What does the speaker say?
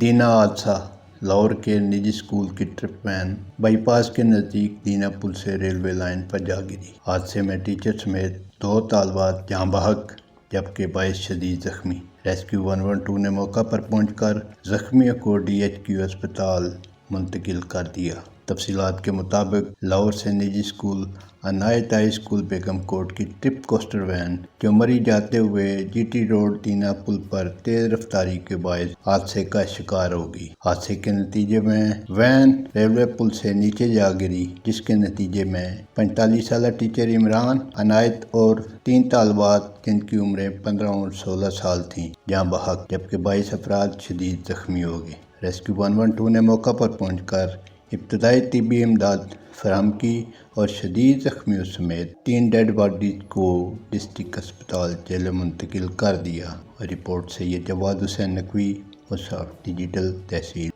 دینا حادثہ لاہور کے نجی اسکول کی ٹرپ وین بائی پاس کے نزدیک دینا پل سے ریلوے لائن پر جا گری۔ حادثے میں ٹیچر سمیت 2 طالبات جاں بحق جبکہ 22 شدید زخمی۔ ریسکیو 112 نے موقع پر پہنچ کر زخمیوں کو DHQ اسپتال منتقل کر دیا۔ تفصیلات کے مطابق لاہور سے نجی اسکول عنایت ہائی اسکول بیگم کوٹ کی ٹرپ کوسٹر وین چومری جاتے ہوئے GT روڈ دینا پل پر تیز رفتاری کے باعث حادثے کا شکار ہو گئی۔ حادثے کے نتیجے میں وین ریلوے پل سے نیچے جا گری، جس کے نتیجے میں 45 سالہ ٹیچر عمران عنایت اور 3 طالبات جن کی عمریں 15 اور 16 سال تھیں جاں بحق جبکہ 22 افراد شدید زخمی ہو گئے۔ ریسکیو 112 نے موقع پر پہنچ کر ابتدائی طبی امداد فراہم کی اور شدید زخمیوں سمیت 3 ڈیڈ باڈیز کو ڈسٹرکٹ اسپتال ضلع منتقل کر دیا۔ رپورٹ سید جواد حسین نقوی، وساق ڈیجیٹل، تحصیل